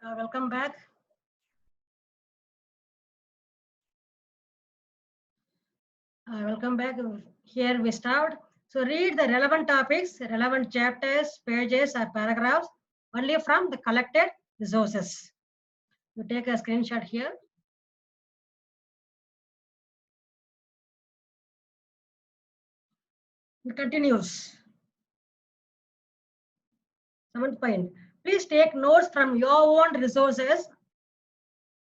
Welcome back. Welcome back. Here we start. So read the relevant topics, relevant chapters, pages or paragraphs only from the collected resources. You take a screenshot here. It continues. 7th point. Please take notes from your own resources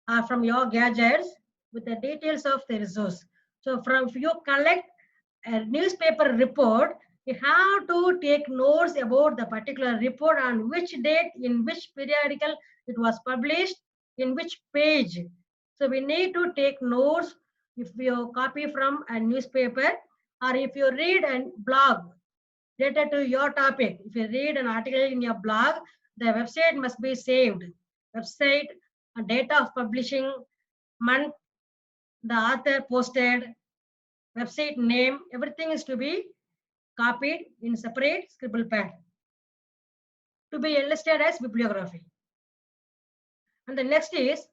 or from your gadgets with the details of the resource. So from if you collect a newspaper report, you have to take notes about the particular report, on which date, in which periodical it was published, in which page. So we need to take notes if you copy from a newspaper or if you read a blog related to your topic. If you read an article in your blog, the website must be saved. Website, date of publishing, month, the author posted, website name, everything is to be copied in separate scribble pad to be enlisted as bibliography. And the next is,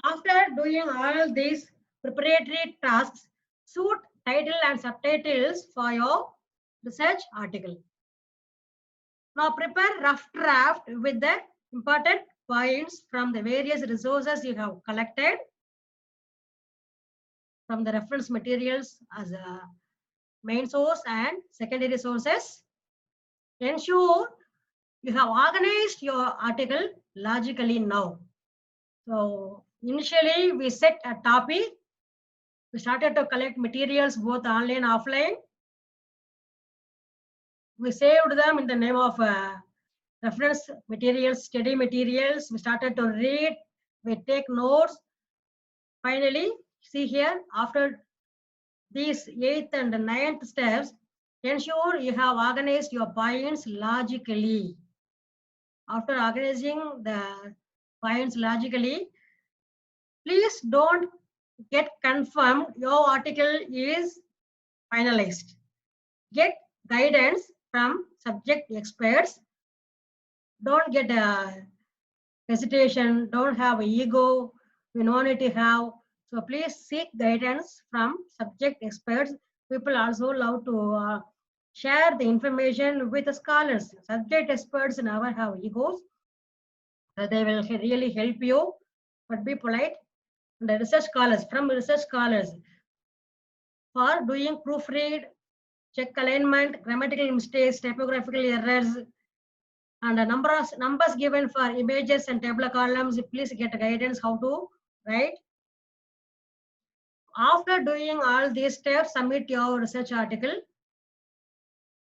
after doing all these preparatory tasks, suit title and subtitles for your research article. Now prepare rough draft with the important points from the various resources you have collected from the reference materials as a main source and secondary sources. Ensure you have organized your article logically now. So initially we set a topic. We started to collect materials both online and offline. We saved them in the name of reference materials, study materials. We started to read, we take notes. Finally, see here, after these 8th and 9th steps, ensure you have organized your points logically. After organizing the points logically, please don't get confirmed your article is finalized. Get guidance from subject experts. Don't get hesitation, don't have ego, you no need to have. So please seek guidance from subject experts. People also love to share the information with the scholars. Subject experts never have egos. They will really help you, but be polite. And the research scholars, from research scholars, for doing proofread, check alignment, grammatical mistakes, typographical errors, and the numbers given for images and table columns. Please get guidance how to write. After doing all these steps, submit your research article.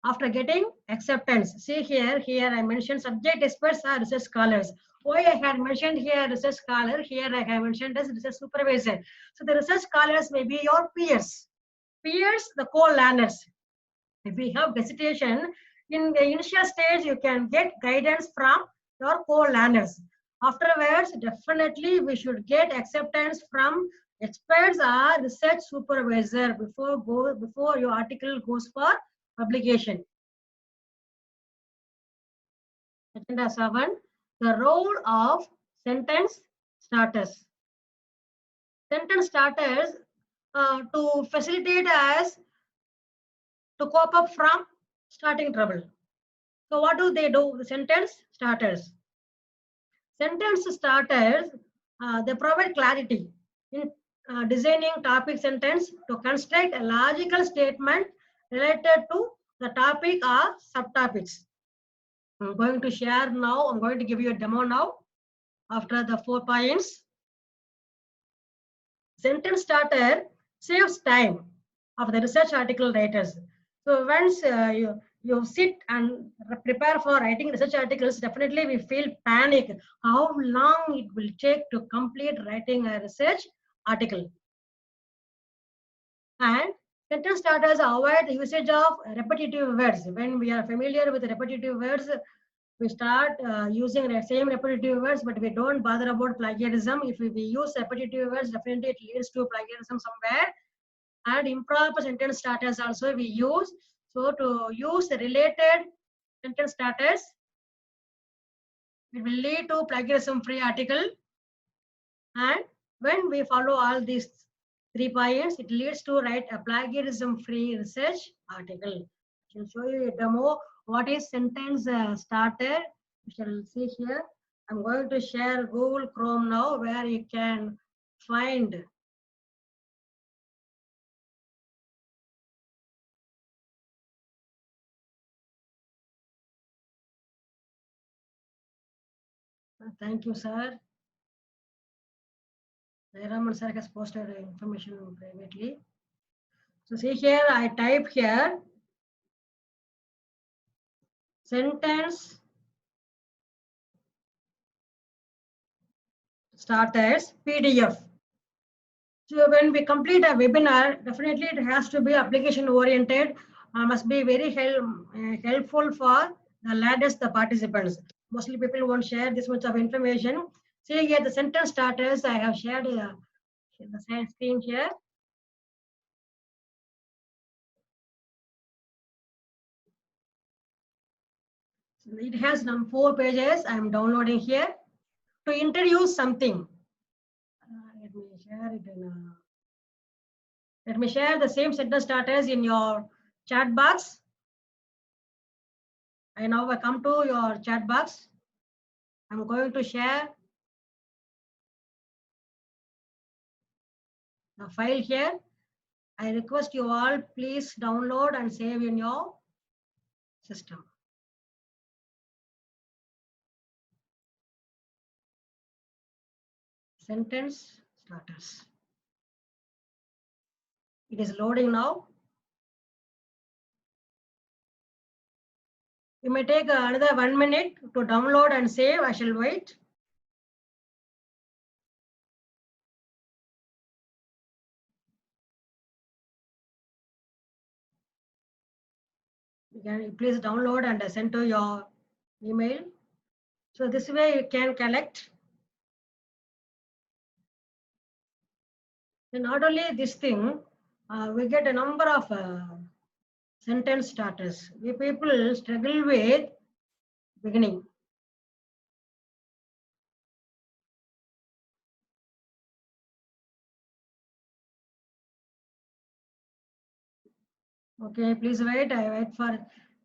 After getting acceptance, see here I mentioned subject experts are research scholars. Why I had mentioned here research scholar, here I have mentioned as research supervisor. So the research scholars may be your peers, the co-learners. If we have hesitation, in the initial stage, you can get guidance from your co-learners. Afterwards, definitely we should get acceptance from experts or research supervisor before your article goes for publication. Agenda 7, the role of sentence starters. Sentence starters to facilitate us to cope up from starting trouble. So what do they do? The sentence starters. Sentence starters, they provide clarity in designing topic sentence to construct a logical statement related to the topic or subtopics. I'm going to share now. I'm going to give you a demo now after the 4 points. Sentence starter saves time of the research article writers. So once you sit and prepare for writing research articles, definitely we feel panic how long it will take to complete writing a research article. And sentence starters avoid the usage of repetitive words. When we are familiar with repetitive words, we start using the same repetitive words, but we don't bother about plagiarism. If we use repetitive words, definitely it leads to plagiarism somewhere. And improper sentence starters also we use. So to use related sentence starters. It will lead to plagiarism-free article. And when we follow all these 3 points, it leads to write a plagiarism-free research article. I will show you a demo. What is sentence starter? You shall see here. I'm going to share Google Chrome now, where you can find thank you, sir. Jayaraman sir has posted information privately. So see here, I type here sentence starters PDF. So when we complete a webinar, definitely it has to be application oriented, must be very helpful for the latest the participants. Mostly people won't share this much of information. See here the sentence starters, I have shared the same screen here. So it has some 4 pages. I am downloading here to introduce something. Let me share it in let me share the same sentence starters in your chat box. I now come to your chat box. I'm going to share the file here. I request you all please download and save in your system. Sentence starters. It is loading now. You may take another 1 minute to download and save. I shall wait. You can please download and send to your email. So this way you can collect. And not only this thing, we get a number of sentence starters. We people struggle with beginning. Okay, please wait. I wait for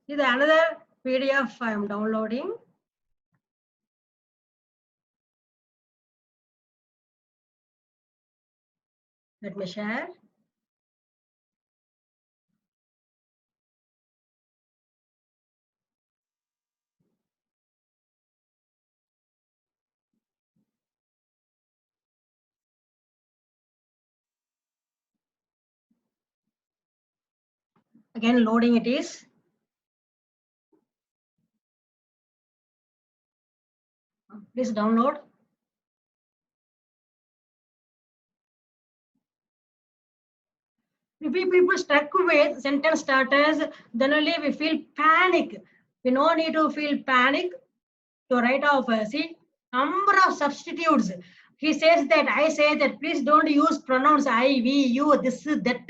see the another PDF I am downloading. Let me share. Again, loading it is. Please download. If we people stuck with sentence starters, then only we feel panic. We no need to feel panic to write off. See, number of substitutes. He says that, I say that, please don't use pronouns I, we, you, this, that.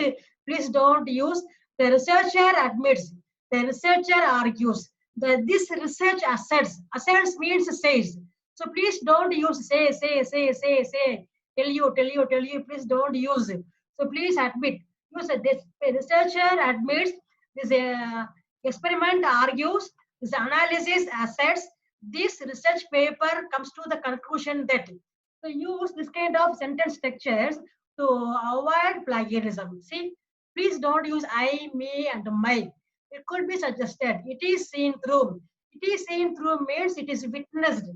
Please don't use. The researcher admits. The researcher argues. This research asserts. Asserts means says. So please don't use say. Tell you. Please don't use it. So please admit. Use this. Researcher admits. This experiment argues. This analysis asserts. This research paper comes to the conclusion that. So use this kind of sentence structures to avoid plagiarism. See, please don't use I, me, and my. It could be suggested. It is seen through. It is seen through means it is witnessed.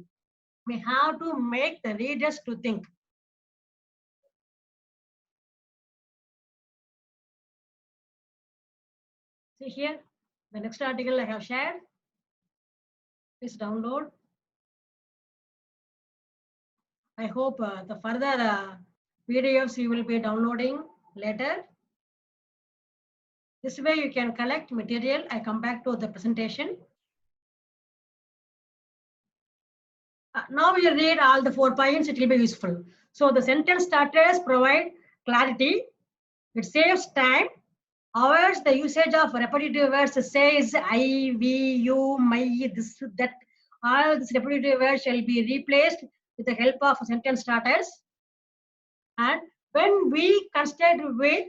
We have to make the readers to think. See here, the next article I have shared. Please download. I hope the further PDFs you will be downloading later. This way you can collect material. I come back to the presentation. Now you read all the 4 points, it will be useful. So the sentence starters provide clarity. It saves time avoids the usage of repetitive words, says, I, we, you, my, this, that. All these repetitive words shall be replaced with the help of sentence starters. And when we construct with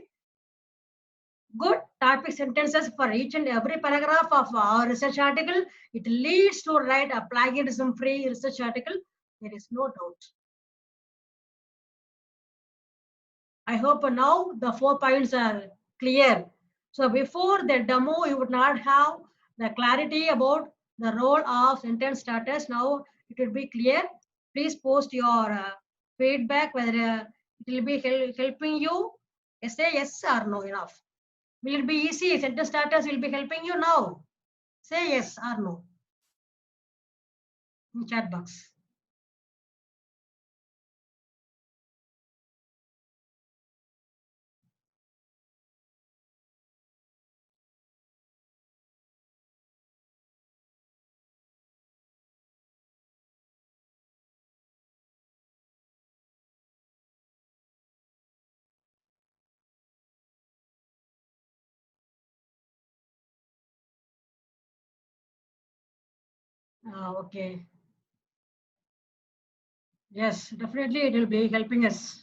good topic sentences for each and every paragraph of our research article, it leads to write a plagiarism-free research article. There is no doubt. I hope now the 4 points are clear. So before the demo, you would not have the clarity about the role of sentence starters. Now it will be clear. Please post your feedback whether it will be helping you. Say yes or no enough. Will it be easy? Sentence starters will be helping you now. Say yes or no in chat box. Okay. Yes, definitely it will be helping us.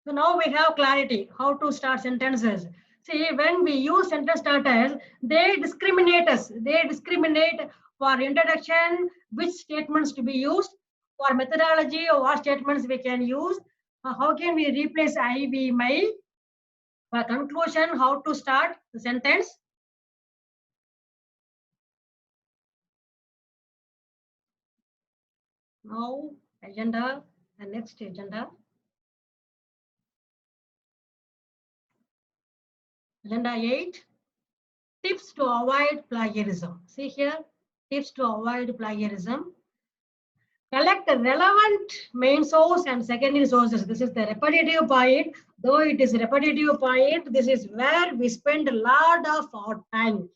So now we have clarity how to start sentences. See, when we use sentence starters, they discriminate us. They discriminate for introduction, which statements to be used, for methodology, or what statements we can use, how can we replace I, we, my, for conclusion, how to start the sentence. Now, agenda, the next agenda. Agenda 8, tips to avoid plagiarism. See here, tips to avoid plagiarism. Collect the relevant main source and secondary sources. This is the repetitive point. Though it is repetitive point, this is where we spend a lot of our time.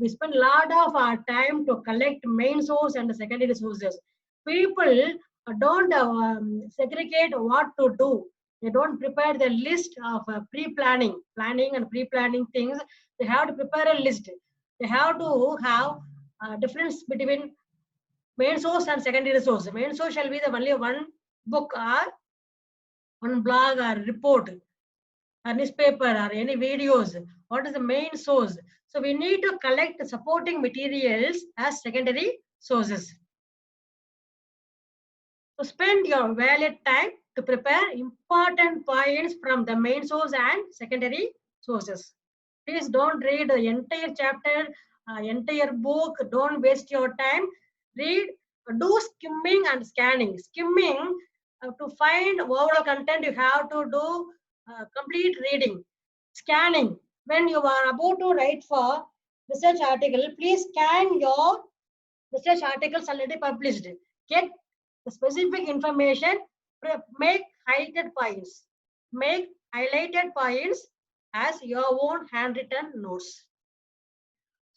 We spend a lot of our time to collect main source and secondary sources. People don't segregate what to do. They don't prepare the list of planning and pre-planning things. They have to prepare a list. They have to have a difference between main source and secondary source. Main source shall be the only one book or one blog or report or newspaper or any videos. What is the main source? So we need to collect supporting materials as secondary sources. So spend your valued time to prepare important points from the main source and secondary sources. Please don't read the entire chapter, entire book. Don't waste your time. Read, do skimming and scanning. Skimming, to find overall content, you have to do complete reading. Scanning, when you are about to write for research article, please scan your research articles already published. Get the specific information, make highlighted points. Make highlighted points as your own handwritten notes.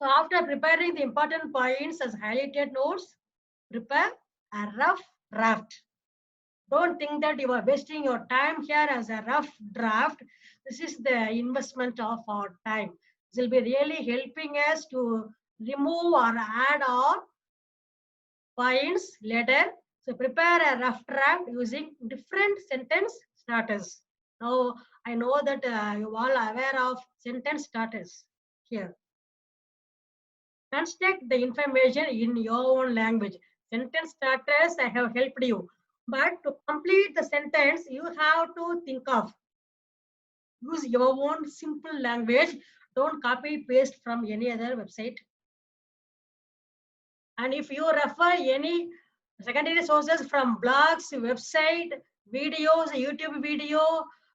So after preparing the important points as highlighted notes, prepare a rough draft. Don't think that you are wasting your time here as a rough draft. This is the investment of our time. This will be really helping us to remove or add on points later. So prepare a rough draft using different sentence starters. Now I know that you all are aware of sentence starters here. Construct the information in your own language. Sentence starters, I have helped you. But to complete the sentence, you have to think of. Use your own simple language. Don't copy paste from any other website. And if you refer any secondary sources from blogs, website, videos, YouTube video,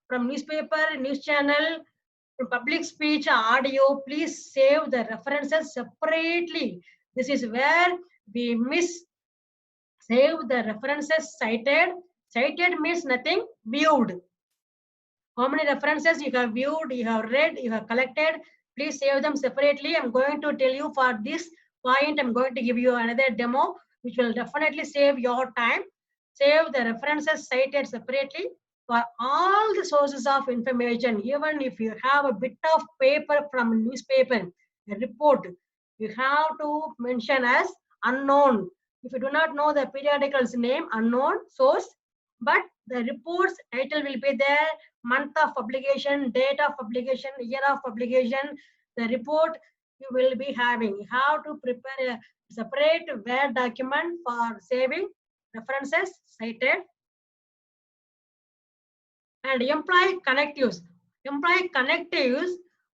from newspaper, news channel, from public speech, audio, please save the references separately. This is where we miss. Save the references cited. Cited means nothing, viewed. How many references you have viewed, you have read, you have collected. Please save them separately. I'm going to tell you for this point, I'm going to give you another demo, which will definitely save your time. Save the references cited separately. for all the sources of information. Even if you have a bit of paper from newspaper, a report, you have to mention as unknown. If you do not know the periodical's name, unknown source, but the report's title will be there, month of publication, date of publication, year of publication, the report you will be having. You have to prepare a separate Word document for saving references cited. And employee connectives. Employee connectives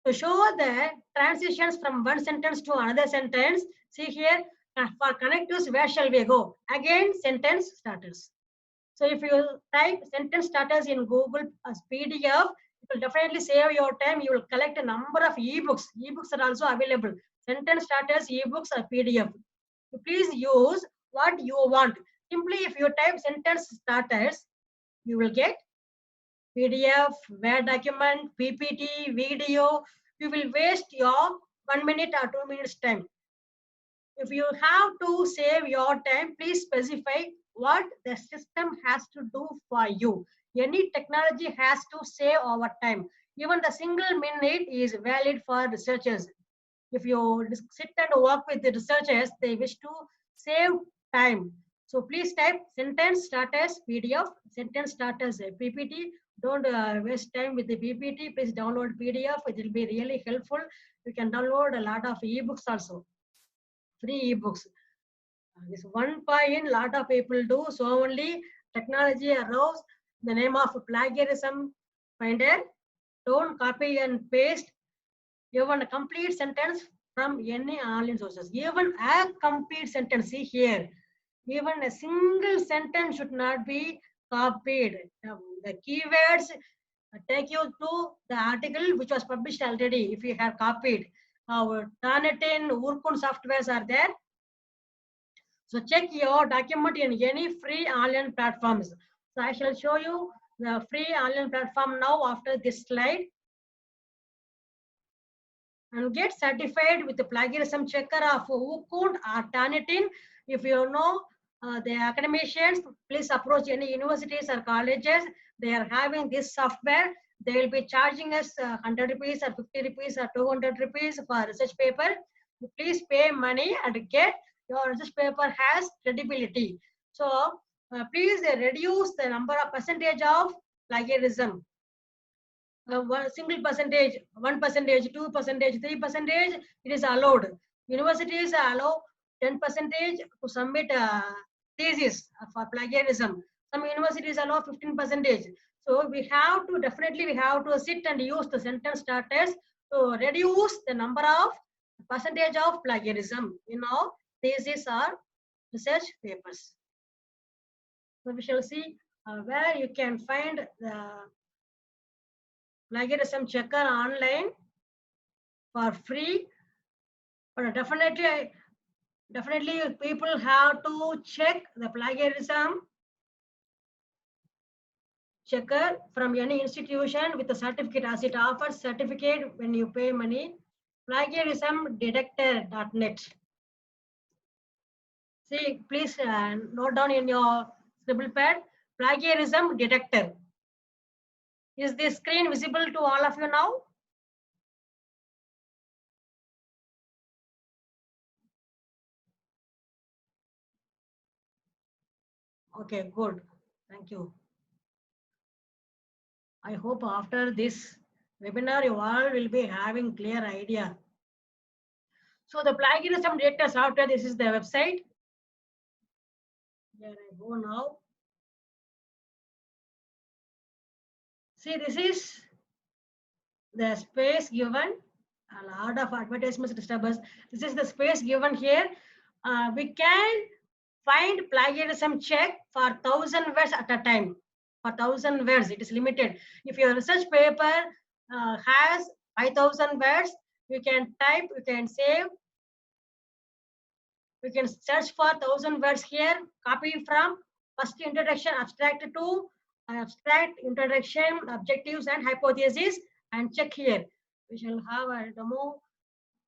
to show the transitions from one sentence to another sentence. See here, for connectives, where shall we go? Again, sentence starters. So if you type sentence starters in Google as PDF, it will definitely save your time. You will collect a number of ebooks. Ebooks are also available. Sentence starters, ebooks, or PDF. So please use what you want. Simply, if you type sentence starters, you will get PDF, Word document, PPT, video. You will waste your 1 minute or 2 minutes time. If you have to save your time, please specify what the system has to do for you. Any technology has to save our time. Even the single minute is valid for researchers. If you sit and work with the researchers, they wish to save time. So please type sentence starters PDF, sentence starters PPT. Don't waste time with the PPT. Please download PDF. It will be really helpful. You can download a lot of ebooks also, free ebooks. This one point lot of people do. So only technology arose the name of plagiarism finder. Don't copy and paste even a complete sentence from any online sources. Even a complete sentence, see here, even a single sentence should not be copied. The keywords take you to the article which was published already if you have copied. Our Turnitin, Urkun softwares are there. So check your document in any free online platforms. So I shall show you the free online platform now after this slide. And get certified with the plagiarism checker of Urkun or Turnitin. If you know the academicians, please approach any universities or colleges. They are having this software. They will be charging us 100 rupees or 50 rupees or 200 rupees for research paper. Please pay money and get your research paper has credibility. So please reduce the number of percentage of plagiarism. One single percentage, 1%, 2%, 3%, it is allowed. Universities allow 10% to submit thesis for plagiarism. Some universities allow 15%. So we have to definitely we have to sit and use the sentence starters to reduce the number of percentage of plagiarism in our thesis or research papers. So we shall see where you can find the plagiarism checker online for free. But definitely people have to check the plagiarism checker from any institution with a certificate, as it offers certificate when you pay money. Plagiarismdetector.net. See, please note down in your scribble pad, plagiarism detector. Is this screen visible to all of you now? Okay, good. Thank you. I hope after this webinar, you all will be having clear idea. So the plagiarism data software, this is the website. Here I go now. See, this is the space given. A lot of advertisements disturb us. This is the space given here. We can find plagiarism check for 1,000 words at a time. For 1,000 words, it is limited. If your research paper has 5,000 words, you can type, you can save. You can search for 1,000 words here. Copy from first introduction, abstract to abstract, introduction, objectives, and hypothesis, and check here. We shall have a demo.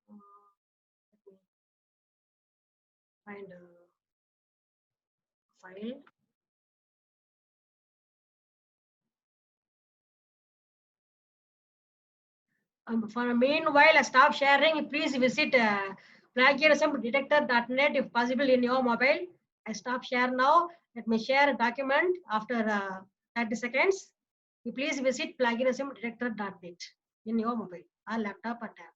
Let me find a file. For meanwhile, stop sharing. Please visit plagiarismdetector.net if possible in your mobile. I stop share now. Let me share a document after 30 seconds. You please visit plagiarismdetector.net in your mobile or laptop or tab.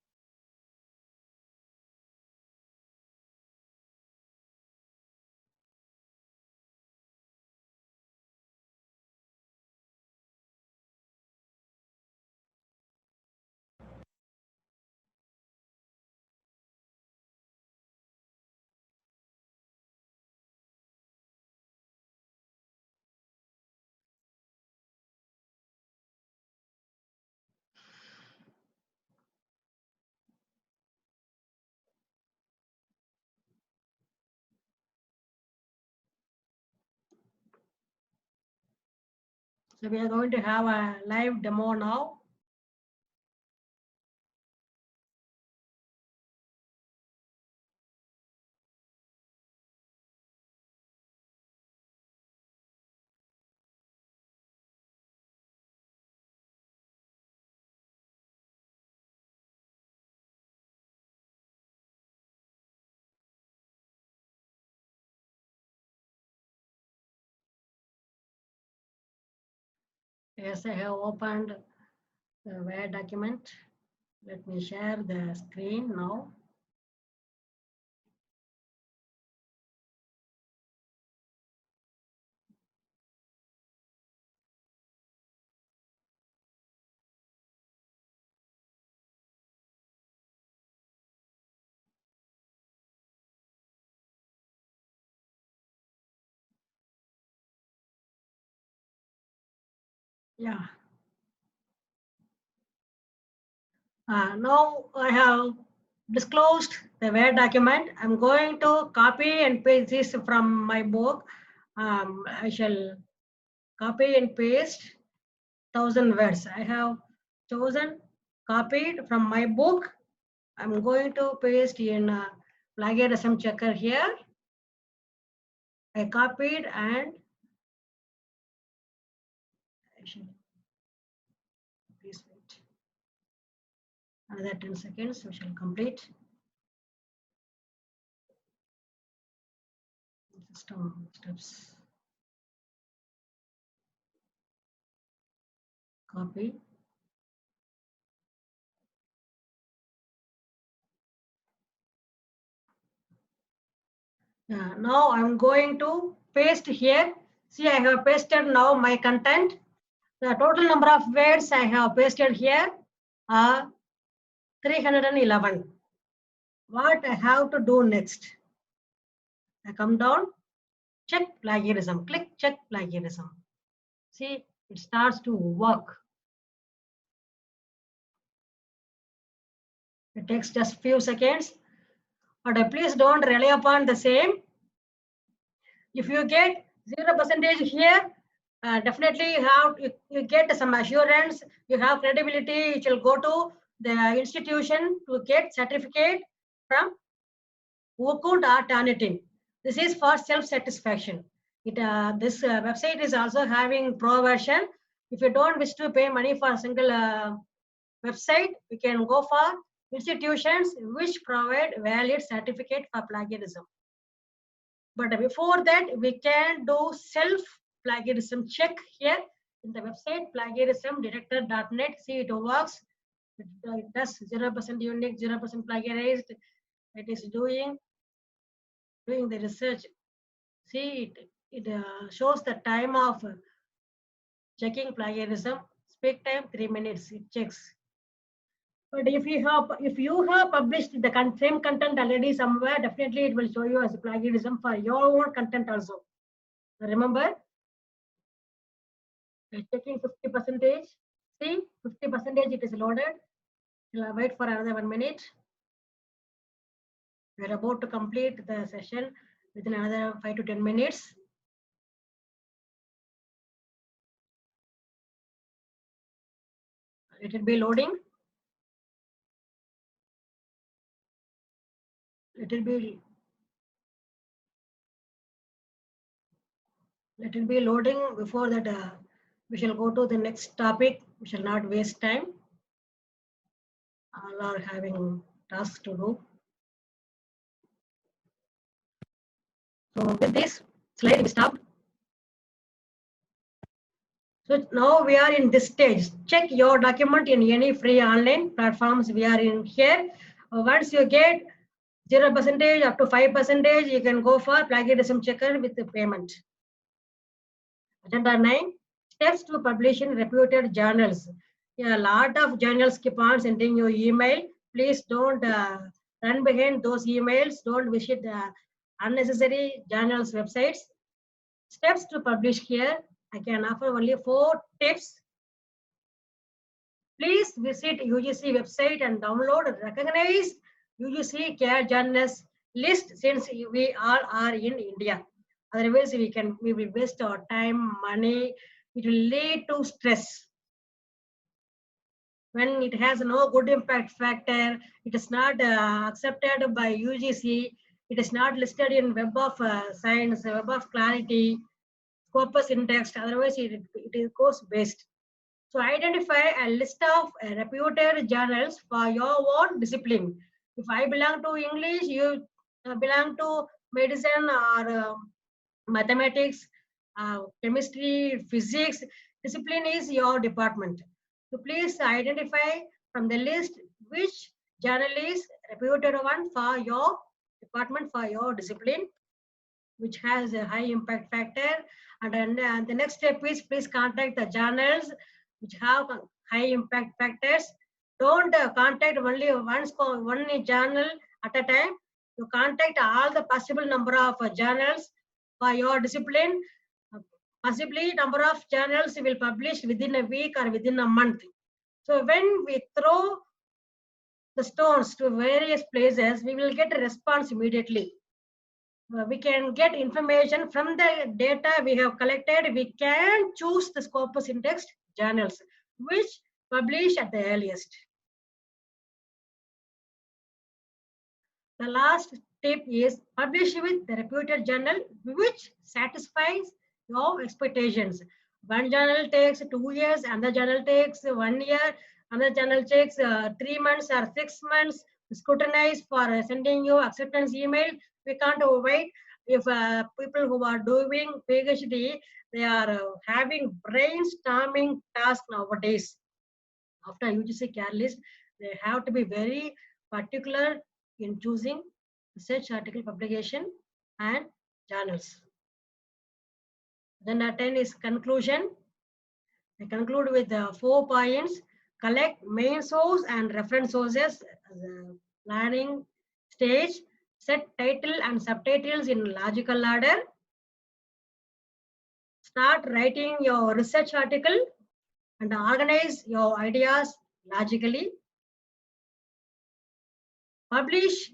So we are going to have a live demo now. Yes, I have opened the Word document. Let me share the screen now. Yeah. Now I have disclosed the Word document. I'm going to copy and paste this from my book. I shall copy and paste 1,000 words. I have chosen copied from my book. I'm going to paste in plagiarism checker here. I copied and I shall please wait. Another 10 seconds, we shall complete. System steps. Copy. Now I'm going to paste here. See, I have pasted now my content. The total number of words I have pasted here are 311. What I have to do next? I come down, check plagiarism, click check plagiarism. See, it starts to work. It takes just few seconds, but please don't rely upon the same. If you get 0% here, definitely you get some assurance, you have credibility, it will go to the institution to get certificate from Wookund or Turnitin. This is for self-satisfaction. This website is also having pro version. If you don't wish to pay money for a single website, you can go for institutions which provide valid certificate for plagiarism. But before that, we can do self-plagiarism check here in the website plagiarismdetector.net. See, it works. It does 0% unique, 0% plagiarized. It is doing the research. See, it shows the time of checking plagiarism. Speak time 3 minutes. It checks. But if you have published the same content already somewhere, definitely it will show you as plagiarism for your own content also. Remember, checking 50%. See, 50% it is loaded. We'll wait for another 1 minute. We're about to complete the session within another 5 to 10 minutes. It will be loading. It will be loading. Before that, we shall go to the next topic. We shall not waste time. All are having tasks to do. So with this slide, we stop. So now we are in this stage. Check your document in any free online platforms. We are in here. Once you get 0% up to 5%, you can go for plagiarism checker with the payment. Agenda 9, steps to publish in reputed journals. A lot of journals keep on sending you email. Please don't run behind those emails. Don't visit unnecessary journals websites. Steps to publish here. I can offer only 4 tips. Please visit UGC website and download and recognize UGC CARE journals list since we all are in India. Otherwise, we will waste our time, money. It will lead to stress. When it has no good impact factor, it is not accepted by UGC. It is not listed in Web of Science, Web of Clarity, Scopus Index. Otherwise, it goes waste. So identify a list of reputed journals for your own discipline. If I belong to English, you belong to medicine or mathematics, chemistry, physics. Discipline is your department. So please identify from the list which journal is reputed one for your department, for your discipline, which has a high impact factor. And then the next step is please contact the journals which have high impact factors. Don't contact only one journal at a time. You contact all the possible number of journals for your discipline. Possibly number of journals will publish within a week or within a month. So when we throw the stones to various places, we will get a response immediately. We can get information from the data we have collected. We can choose the Scopus indexed journals which publish at the earliest. The last tip is publish with the reputed journal which satisfies your expectations. One journal takes 2 years, another journal takes 1 year, another journal takes 3 months or 6 months. Scrutinize for sending you acceptance email. We can't wait. If people who are doing PhD, they are having brainstorming task nowadays. After UGC CARE list, they have to be very particular in choosing research article publication and journals. Then 10 is conclusion. I conclude with 4 points. Collect main source and reference sources as a planning stage. Set title and subtitles in logical order. Start writing your research article and organize your ideas logically. Publish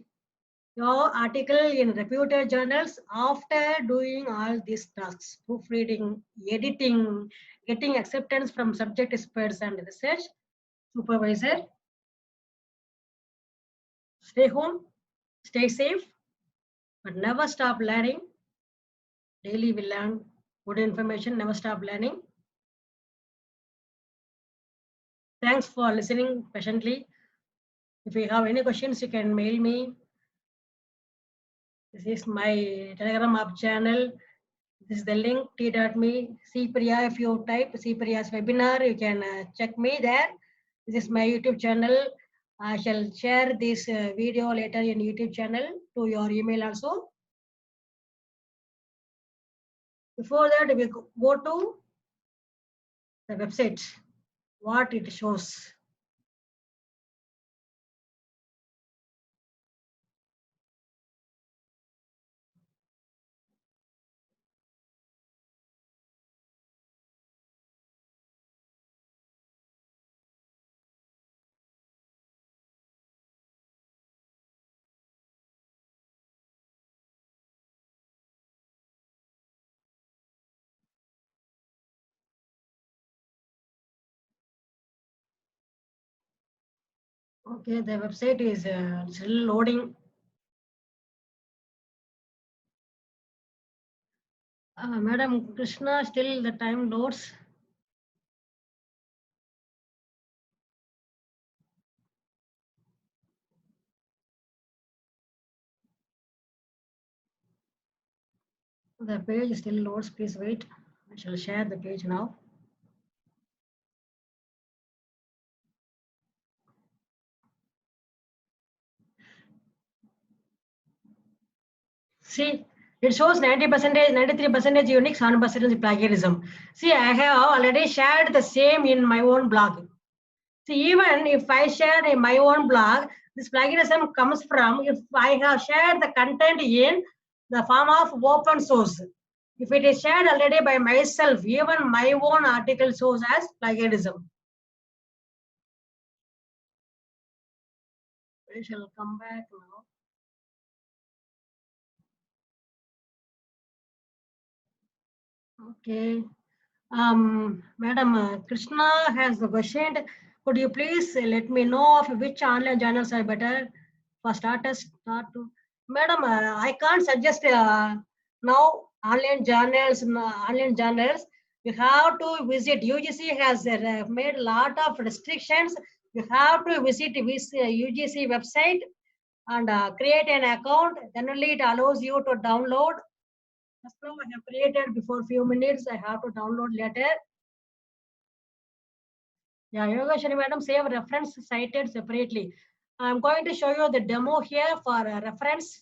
your article in reputed journals after doing all these tasks: proofreading, editing, getting acceptance from subject experts and research supervisor. Stay home, stay safe, but never stop learning. Daily we learn good information, never stop learning. Thanks for listening patiently. If you have any questions, you can mail me. This is my Telegram app channel. This is the link t.me. CPRIA. If you type CPRIA's webinar, you can check me there. This is my YouTube channel. I shall share this video later in YouTube channel to your email also. Before that, we go to the website, what it shows. Okay, the website is still loading. Madam Krishna, still the time loads. The page still loads. Please wait. I shall share the page now. See, it shows 90%, 93% unique, 7% plagiarism. See, I have already shared the same in my own blog. See, even if I share in my own blog, this plagiarism comes from if I have shared the content in the form of open source. If it is shared already by myself, even my own article shows as plagiarism. I shall come back now. Okay. Madam Krishna has the question. Could you please let me know of which online journals are better for starters? Start to, Madam, I can't suggest now online journals. Online journals. You have to visit. UGC has made a lot of restrictions. You have to visit this UGC website and create an account. Then only it allows you to download. Just now I have created before few minutes. I have to download later. Yeah, Yogeshwari madam, save reference cited separately. I'm going to show you the demo here for reference.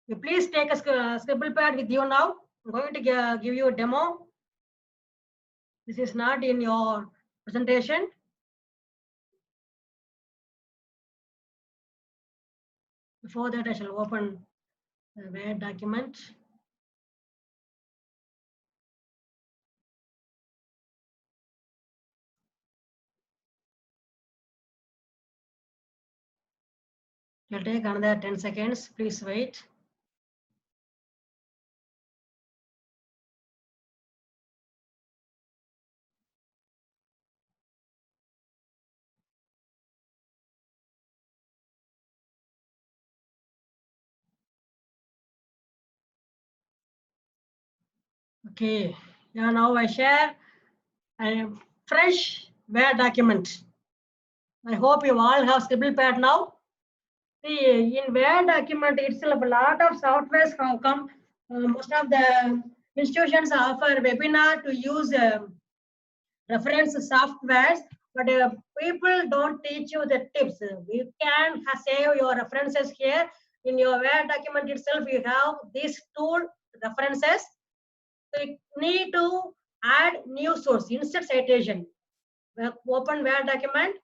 You please take a scribble pad with you now. I'm going to give you a demo. This is not in your presentation. Before that, I shall open the Word document. It will take another 10 seconds. Please wait. Okay. Yeah, now I share a fresh Word document. I hope you all have scribble pad now. See, in Word document itself, a lot of softwares have come. Most of the institutions offer webinar to use reference softwares, but people don't teach you the tips. You can save your references here. In your Word document itself, you have these two references. So you need to add new source, insert citation. Open Word document,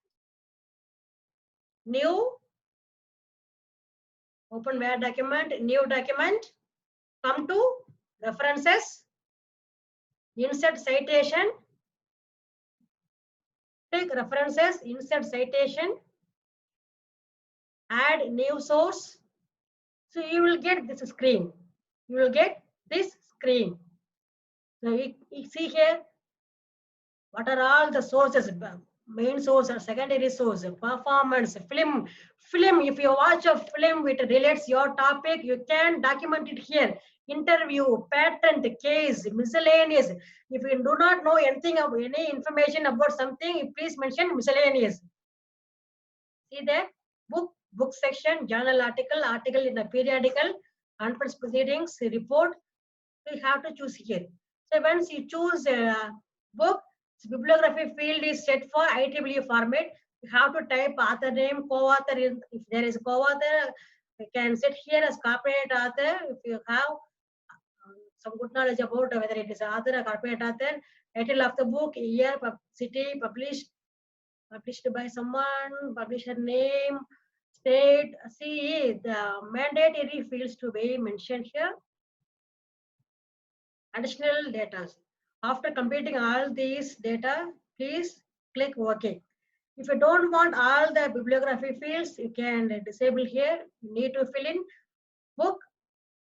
new, open Word document, new document, come to references, insert citation, take references, insert citation, add new source. So you will get this screen. You will get this screen. So you see here, what are all the sources? Main source or secondary source, performance, film. Film, if you watch a film which relates your topic, you can document it here. Interview, patent, case, miscellaneous. If you do not know anything of any information about something, please mention miscellaneous. See there, book section, journal article, article in a periodical, conference proceedings, report. You have to choose here. So once you choose a book, bibliography field is set for IEEE format. You have to type author name, co-author. If there is a co-author, you can set here as copyright author. If you have some good knowledge about whether it is author or copyright author, title of the book, year, city, published by someone, publisher name, state. See the mandatory fields to be mentioned here. Additional data. After completing all these data, please click OK. If you don't want all the bibliography fields, you can disable here. You need to fill in book,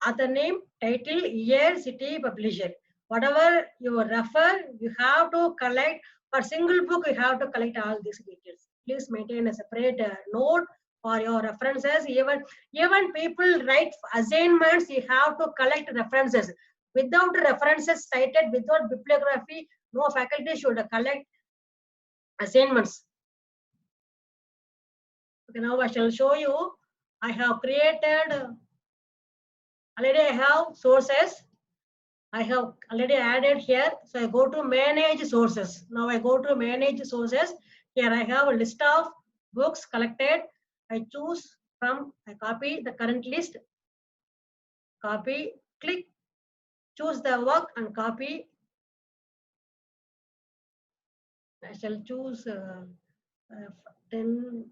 author name, title, year, city, publisher. Whatever you refer, you have to collect. For single book, you have to collect all these details. Please maintain a separate note for your references. Even people write assignments, you have to collect references. Without references cited, without bibliography, no faculty should collect assignments. Okay, now I shall show you. I have created, already I have sources. I have already added here. So I go to manage sources. Now I go to manage sources. Here I have a list of books collected. I choose from, I copy the current list, copy, click, choose the work and copy. I shall choose 10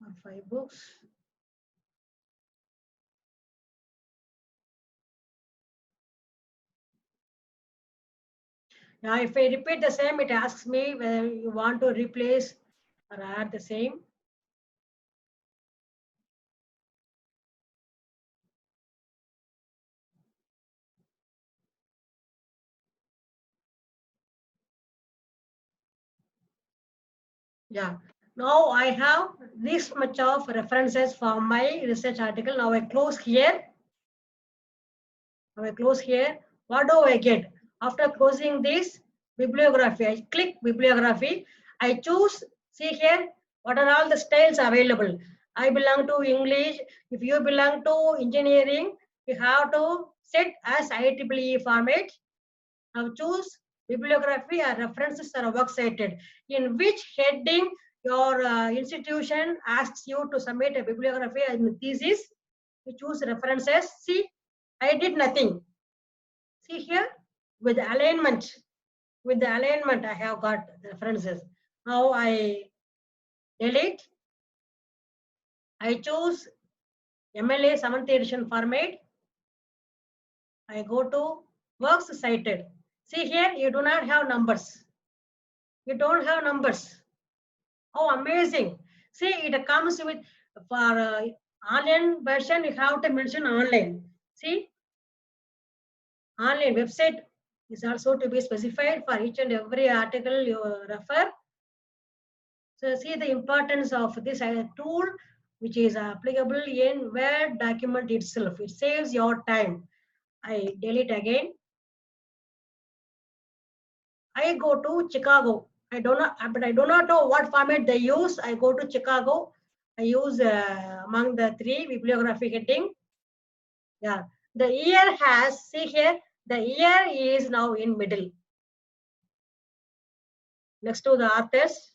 or 5 books. Now, if I repeat the same, it asks me whether you want to replace or add the same. Yeah. Now I have this much of references for my research article. Now I close here. Now I close here. What do I get? After closing this bibliography, I click bibliography. I choose, see here, what are all the styles available. I belong to English. If you belong to engineering, you have to set as IEEE format. Now choose bibliography or references or works cited. In which heading your institution asks you to submit a bibliography and thesis, you choose references. See, I did nothing. See here, with the alignment, I have got the references. Now I delete. I choose MLA 7th edition format. I go to works cited. See here, you do not have numbers. You don't have numbers. Oh, amazing. See, it comes with, for online version, you have to mention online. See, online website is also to be specified for each and every article you refer. So see the importance of this tool, which is applicable in Word document itself. It saves your time. I delete again. I go to Chicago. I do not know what format they use. I go to Chicago. I use among the 3 bibliography heading. Yeah, the year has, see here, the year is now in middle. Next to the authors.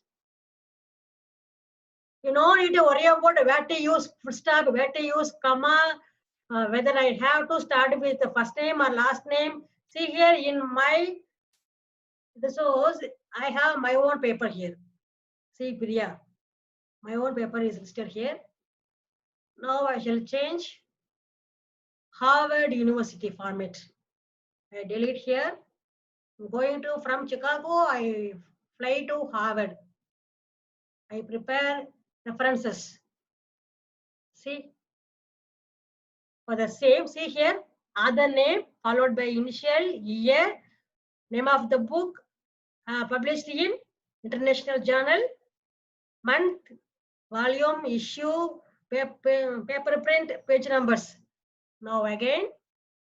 You don't need to worry about where to use full stop, where to use comma, whether I have to start with the first name or last name. See here in my resource, I have my own paper here. See Priya, my own paper is listed here. Now I shall change Harvard University format. I delete here. I'm going to from Chicago, I fly to Harvard. I prepare references. See, for the same, see here, author name followed by initial, year, name of the book, published in International Journal, month, volume, issue, paper print, page numbers. Now again,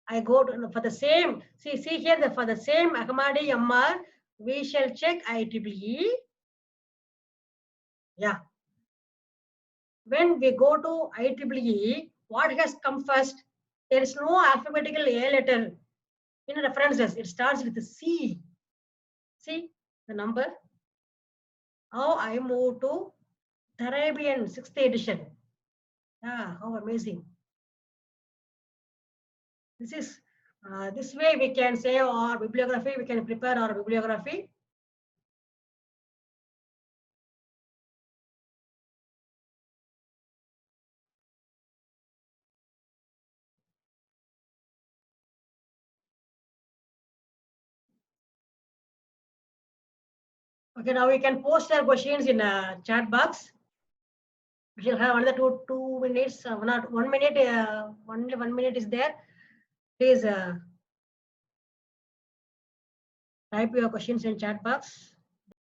I go to, for the same, see here, for the same Ahmadi MR, we shall check IEEE. Yeah. When we go to IEEE, what has come first? There is no alphabetical A letter in references. It starts with C. See the number. Now I move to Arabian 6th edition. Yeah, how amazing. This is this way we can say our bibliography, we can prepare our bibliography. Okay, now we can post our questions in a chat box. We shall have another two minutes, not 1 minute, only 1 minute is there. Please type your questions in chat box.